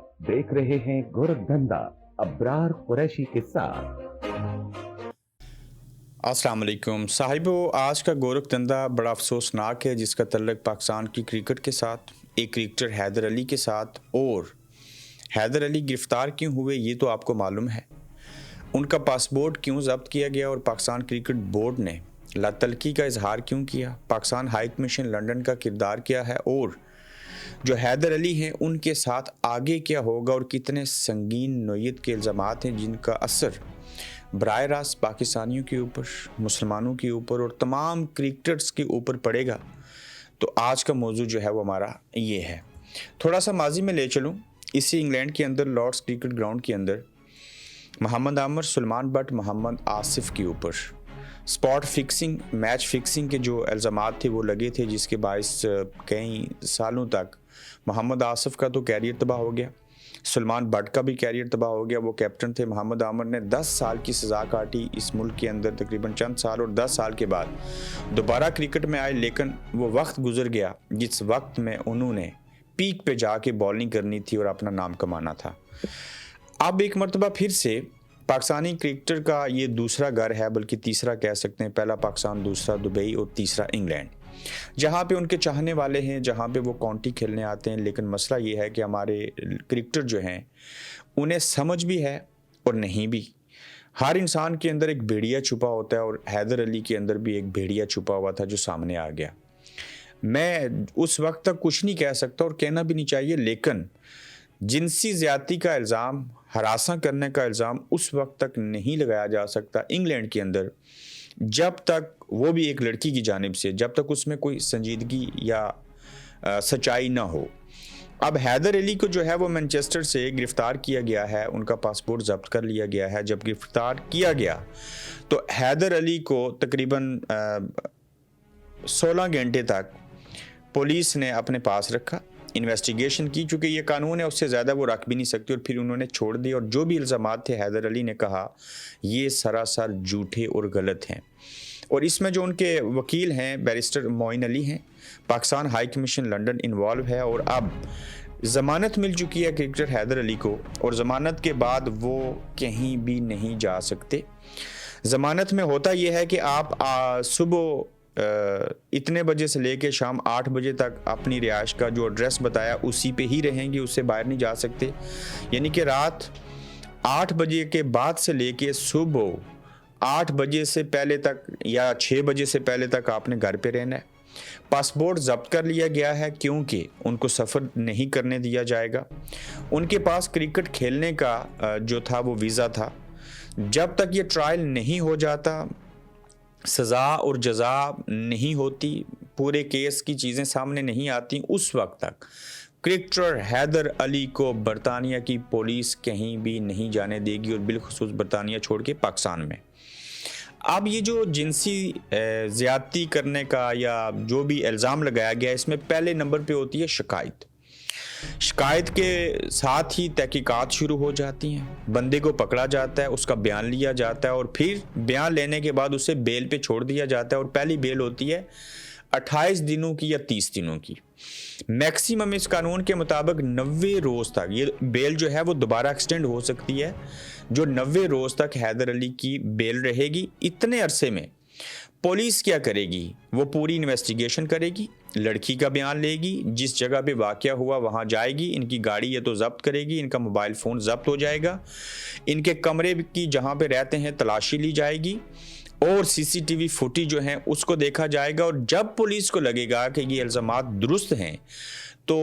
आप देख रहे हैं गोरखधंधा अब्रार कुरैशी के साथ। अस्सलाम वालेकुम साहिबो, आज का गोरखधंधा बड़ा अफसोसनाक है जिसका तल्लुक़ पाकिस्तान की क्रिकेट के साथ, एक क्रिकेटर हैदर अली के साथ। और हैदर अली गिरफ़्तार क्यों हुए ये तो आपको मालूम है। उनका पासपोर्ट क्यों ज़ब्त किया गया और पाकिस्तान क्रिकेट बोर्ड ने लातलकी का इजहार क्यों किया, पाकिस्तान हाई कमीशन लंदन का किरदार क्या है, और जो हैदर अली हैं उनके साथ आगे क्या होगा, और कितने संगीन नोयत के इल्ज़ामात हैं जिनका असर बराह रास्त पाकिस्तानियों के ऊपर, मुसलमानों के ऊपर और तमाम क्रिकेटर्स के ऊपर पड़ेगा। तो आज का मौजू जो है वो हमारा ये है। थोड़ा सा माजी में ले चलूँ। इसी इंग्लैंड के अंदर लॉर्ड्स क्रिकेट ग्राउंड के अंदर मोहम्मद आमिर, सुलेमान बट, मोहम्मद आसिफ के ऊपर स्पॉट फिक्सिंग, मैच फिक्सिंग के जो इल्ज़ामात थे वो लगे थे, जिसके बायस कई सालों तक मोहम्मद आसिफ का तो कैरियर तबाह हो गया, सुलेमान बट का भी कैरियर तबाह हो गया। वो कैप्टन थे। मोहम्मद आमिर ने 10 साल की सज़ा काटी इस मुल्क के अंदर, तकरीबन चंद साल, और 10 साल के बाद दोबारा क्रिकेट में आए, लेकिन वो वक्त गुजर गया जिस वक्त में उन्होंने पीक पे जाके बॉलिंग करनी थी और अपना नाम कमाना था। अब एक मरतबा फिर से पाकिस्तानी क्रिकेटर का ये दूसरा घर है, बल्कि तीसरा कह सकते हैं। पहला पाकिस्तान, दूसरा दुबई और तीसरा इंग्लैंड, जहाँ पे उनके चाहने वाले हैं, जहाँ पे वो काउंटी खेलने आते हैं। लेकिन मसला ये है कि हमारे क्रिकेटर जो हैं उन्हें समझ भी है और नहीं भी। हर इंसान के अंदर एक भेड़िया छुपा होता है, और हैदर अली के अंदर भी एक भेड़िया छुपा हुआ था जो सामने आ गया। मैं उस वक्त तक कुछ नहीं कह सकता और कहना भी नहीं चाहिए, लेकिन जिनसी ज़्यादती का इल्ज़ाम, हरासा करने का इल्ज़ाम उस वक्त तक नहीं लगाया जा सकता इंग्लैंड के अंदर जब तक, वो भी एक लड़की की जानिब से, जब तक उसमें कोई संजीदगी या सच्चाई ना हो। अब हैदर अली को जो है वो मैनचेस्टर से गिरफ़्तार किया गया है, उनका पासपोर्ट ज़ब्त कर लिया गया है। जब गिरफ़्तार किया गया तो हैदर अली को तकरीबन 16 घंटे तक पुलिस ने अपने पास रखा, इन्वेस्टिगेशन की, चूँकि ये कानून है उससे ज़्यादा वो रख भी नहीं सकती, और फिर उन्होंने छोड़ दी। और जो भी इल्ज़ामात थे हैदर अली ने कहा ये सरासर झूठे और गलत हैं। और इसमें जो उनके वकील हैं बैरिस्टर मोइन अली हैं, Pakistan high commission London involve है, और अब ज़मानत मिल चुकी है क्रिकेटर हैदर अली को, और ज़मानत के बाद वो कहीं भी नहीं जा सकते। ज़मानत में होता यह है कि आप सुबह इतने बजे से लेके शाम 8 बजे तक अपनी रिहाइश का जो एड्रेस बताया उसी पे ही रहेंगे, उससे बाहर नहीं जा सकते। यानी कि रात 8 बजे के बाद से लेके सुबह 8 बजे से पहले तक या 6 बजे से पहले तक आपने घर पे रहना है। पासपोर्ट ज़ब्त कर लिया गया है क्योंकि उनको सफ़र नहीं करने दिया जाएगा। उनके पास क्रिकेट खेलने का जो था वो वीज़ा था। जब तक ये ट्रायल नहीं हो जाता, सज़ा और जज़ा नहीं होती, पूरे केस की चीज़ें सामने नहीं आती, उस वक्त तक क्रिकेटर हैदर अली को बरतानिया की पुलिस कहीं भी नहीं जाने देगी, और बिलखुसूस बरतानिया छोड़ के पाकिस्तान में। अब ये जो जिनसी ज़्यादती करने का या जो भी इल्ज़ाम लगाया गया, इसमें पहले नंबर पे होती है शिकायत। शिकायत के साथ ही तहकीकात शुरू हो जाती हैं, बंदे को पकड़ा जाता है, उसका बयान लिया जाता है, और फिर बयान लेने के बाद उसे बेल पे छोड़ दिया जाता है। और पहली बेल होती है 28 दिनों की या 30 दिनों की। मैक्सिमम इस कानून के मुताबिक 90 रोज़ तक ये बेल जो है वो दोबारा एक्सटेंड हो सकती है, जो 90 रोज़ तक हैदर अली की बेल रहेगी। इतने अरसे में पुलिस क्या करेगी, वो पूरी इन्वेस्टिगेशन करेगी, लड़की का बयान लेगी, जिस जगह पे वाक़या हुआ वहाँ जाएगी, इनकी गाड़ी ये तो ज़ब्त करेगी, इनका मोबाइल फ़ोन ज़ब्त हो जाएगा, इनके कमरे की जहाँ पे रहते हैं तलाशी ली जाएगी, और सीसीटीवी फुटेज जो हैं उसको देखा जाएगा। और जब पुलिस को लगेगा कि ये इल्ज़ामात दुरुस्त हैं तो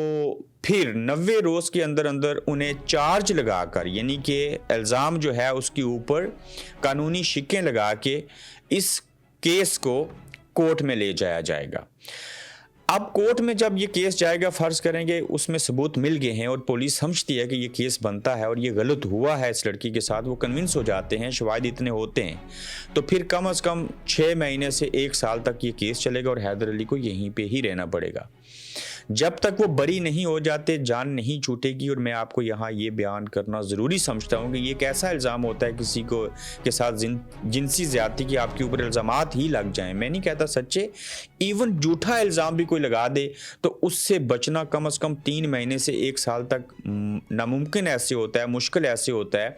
फिर 90 रोज़ के अंदर अंदर उन्हें चार्ज लगाकर, यानी कि इल्ज़ाम जो है उसके ऊपर कानूनी शिक्कें लगा के इस केस को कोर्ट में ले जाया जाएगा। अब कोर्ट में जब ये केस जाएगा, फ़र्ज़ करेंगे उसमें सबूत मिल गए हैं और पुलिस समझती है कि ये केस बनता है और ये गलत हुआ है इस लड़की के साथ, वो कन्विंस हो जाते हैं, शवाहिद इतने होते हैं, तो फिर कम अज़ कम 6 महीने से 1 साल तक ये केस चलेगा और हैदर अली को यहीं पे ही रहना पड़ेगा। जब तक वो बरी नहीं हो जाते जान नहीं छूटेगी। और मैं आपको यहाँ ये बयान करना ज़रूरी समझता हूँ कि ये एक ऐसा इल्ज़ाम होता है किसी को के साथ जिनसी ज़्यादती की आपके ऊपर इल्ज़ामात ही लग जाएं। मैं नहीं कहता सच्चे, इवन झूठा इल्ज़ाम भी कोई लगा दे तो उससे बचना कम से कम 3 महीने से 1 साल तक नामुमकिन ऐसे होता है, मुश्किल ऐसे होता है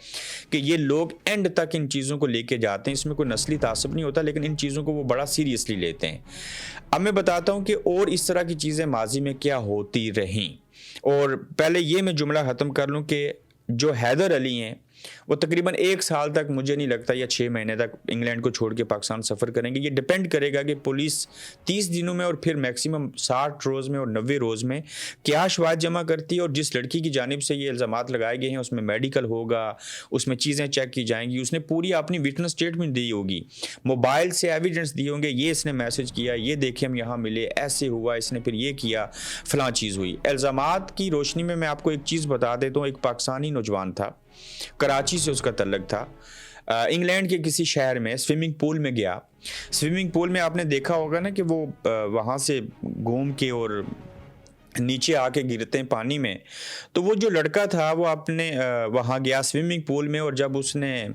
कि ये लोग एंड तक इन चीज़ों को लेके जाते हैं। इसमें कोई नस्ली तासब नहीं होता, लेकिन इन चीज़ों को वो बड़ा सीरियसली लेते हैं। अब मैं बताता हूँ कि और इस तरह की चीज़ें माजी में क्या होती रहीं। और पहले ये मैं जुमला ख़त्म कर लूँ कि जो हैदर अली हैं वो तकरीबन 1 साल तक, मुझे नहीं लगता, या 6 महीने तक इंग्लैंड को छोड़ के पाकिस्तान सफ़र करेंगे। ये डिपेंड करेगा कि पुलिस 30 दिनों में और फिर मैक्सिमम 60 रोज़ में और 90 रोज़ में क्या शवाहिद जमा करती है। और जिस लड़की की जानिब से ये इल्ज़ामात लगाए गए हैं उसमें मेडिकल होगा, उसमें चीज़ें चेक की जाएंगी, उसने पूरी अपनी विटनेस स्टेटमेंट दी होगी, मोबाइल से एविडेंस दिए होंगे, ये इसने मैसेज किया, ये देखे हम यहाँ मिले, ऐसे हुआ, इसने फिर ये किया, फ़लाँ चीज़ हुई। इल्ज़ामात की रोशनी में मैं आपको एक चीज़ बता देता हूँ। एक पाकिस्तानी नौजवान था, कराची से उसका तल्लक था, इंग्लैंड के किसी शहर में स्विमिंग पूल में गया। स्विमिंग पूल में आपने देखा होगा ना कि वो वहाँ से घूम के और नीचे आके गिरते हैं पानी में। तो वो जो लड़का था वो अपने वहाँ गया स्विमिंग पूल में, और जब उसने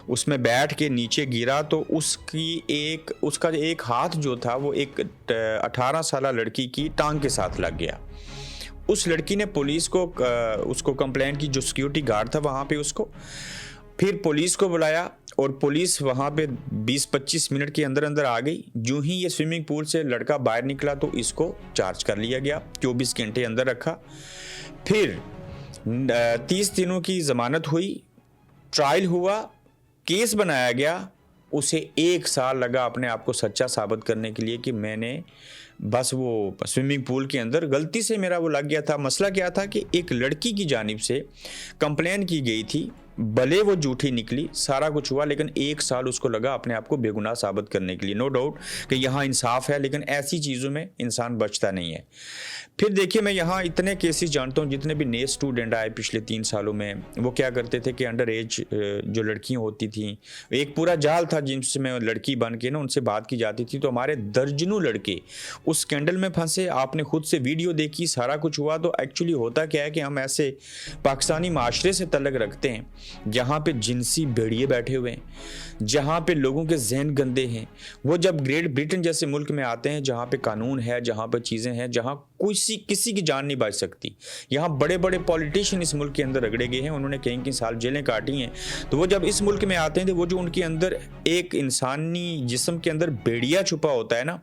उसमें बैठ के नीचे गिरा तो उसका एक हाथ जो था वो एक 18 साल लड़की की टांग के साथ लग गया। उस लड़की ने पुलिस को उसको कंप्लेंट की, जो सिक्योरिटी गार्ड था वहाँ पे उसको, फिर पुलिस को बुलाया और पुलिस वहाँ पे 20-25 मिनट के अंदर अंदर आ गई। जो ही ये स्विमिंग पूल से लड़का बाहर निकला तो इसको चार्ज कर लिया गया, 24 घंटे अंदर रखा। फिर 30 दिनों की ज़मानत हुई, ट्रायल हुआ, केस बनाया गया। उसे 1 साल लगा अपने आप को सच्चा साबित करने के लिए कि मैंने बस वो स्विमिंग पूल के अंदर गलती से मेरा वो लग गया था। मसला क्या था कि एक लड़की की जानिब से कंप्लेन की गई थी, भले वो झूठी निकली, सारा कुछ हुआ, लेकिन 1 साल उसको लगा अपने आप को बेगुनाह साबित करने के लिए। नो डाउट कि यहाँ इंसाफ है, लेकिन ऐसी चीज़ों में इंसान बचता नहीं है। फिर देखिए, मैं यहाँ इतने केसेस जानता हूँ, जितने भी नए स्टूडेंट आए पिछले 3 सालों में, वो क्या करते थे कि अंडर एज जो लड़कियाँ होती थी, एक पूरा जाल था जिनसे लड़की बन के ना उनसे बात की जाती थी। तो हमारे दर्जनों लड़के उस स्कैंडल में फंसे। आपने खुद से वीडियो देखी, सारा कुछ हुआ। तो एक्चुअली होता क्या है कि हम ऐसे पाकिस्तानी माशरे से तल्लक रखते हैं जहाँ पे जिनसी भेड़िए बैठे हुए हैं, जहाँ पे लोगों के जहन गंदे हैं। वो जब ग्रेट ब्रिटेन जैसे मुल्क में आते हैं जहाँ पे कानून है, जहाँ पे चीज़ें हैं, जहाँ किसी की जान नहीं बच सकती। यहाँ बड़े बड़े पॉलिटिशियन इस मुल्क के अंदर रगड़े गए हैं, उन्होंने कई साल जेलें काटी हैं। तो वो जब इस मुल्क में आते हैं तो वो जो उनके अंदर एक इंसानी जिस्म के अंदर भेड़िया छुपा होता है ना,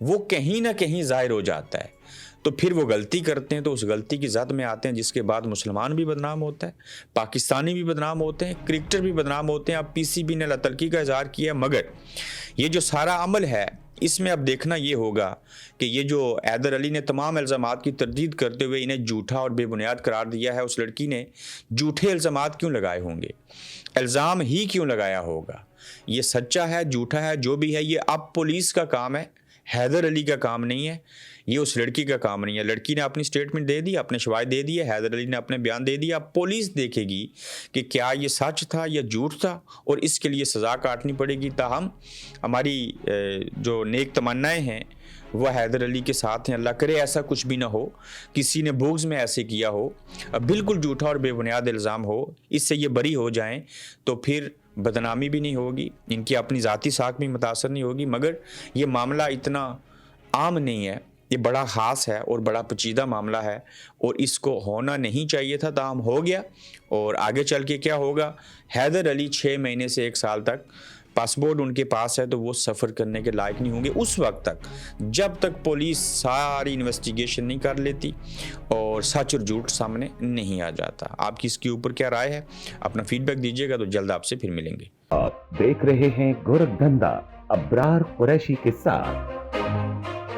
वो कहीं ना कहीं ज़ाहिर हो जाता है। तो फिर वो गलती करते हैं, तो उस गलती की ज़द में आते हैं, जिसके बाद मुसलमान भी बदनाम होता है, पाकिस्तानी भी बदनाम होते हैं, क्रिकेटर भी बदनाम होते हैं। अब पीसीबी ने लतरकी का इजहार किया, मगर ये जो सारा अमल है इसमें अब देखना ये होगा कि ये जो हैदर अली ने तमाम इल्ज़ामात की तरदीद करते हुए इन्हें झूठा और बेबुनियाद करार दिया है, उस लड़की ने झूठे इल्ज़ामात क्यों लगाए होंगे, इल्ज़ाम ही क्यों लगाया होगा। ये सच्चा है, झूठा है, जो भी है, ये अब पुलिस का काम है, हैदर अली का काम नहीं है, ये उस लड़की का काम नहीं है। लड़की ने अपनी स्टेटमेंट दे दी, अपने शवाहिद दे दिए, हैदर अली ने अपने बयान दे दिया। पुलिस देखेगी कि क्या ये सच था या झूठ था, और इसके लिए सज़ा काटनी पड़ेगी। ताहम हमारी जो नेक तमन्नाएं हैं वह हैदर अली के साथ हैं। अल्लाह करे ऐसा कुछ भी ना हो, किसी ने बुग़्ज़ में ऐसे किया हो, बिल्कुल झूठा और बेबुनियाद इल्ज़ाम हो, इससे ये बरी हो जाएं तो फिर बदनामी भी नहीं होगी, इनकी अपनी ज़ाती साख भी मुतासर नहीं होगी। मगर ये मामला इतना आम नहीं है, ये बड़ा ख़ास है और बड़ा पेचीदा मामला है, और इसको होना नहीं चाहिए था, ताहम हो गया। और आगे चल के क्या होगा, हैदर अली 6 महीने से 1 साल तक पासपोर्ट उनके पास है तो वो सफ़र करने के लायक नहीं होंगे उस वक्त तक, जब तक पुलिस सारी इन्वेस्टिगेशन नहीं कर लेती और सच और झूठ सामने नहीं आ जाता। आपकी इसके ऊपर क्या राय है, अपना फीडबैक दीजिएगा, तो जल्द आपसे फिर मिलेंगे। आप देख रहे हैं गोरखधंधा अब्रार कुरैशी के साथ।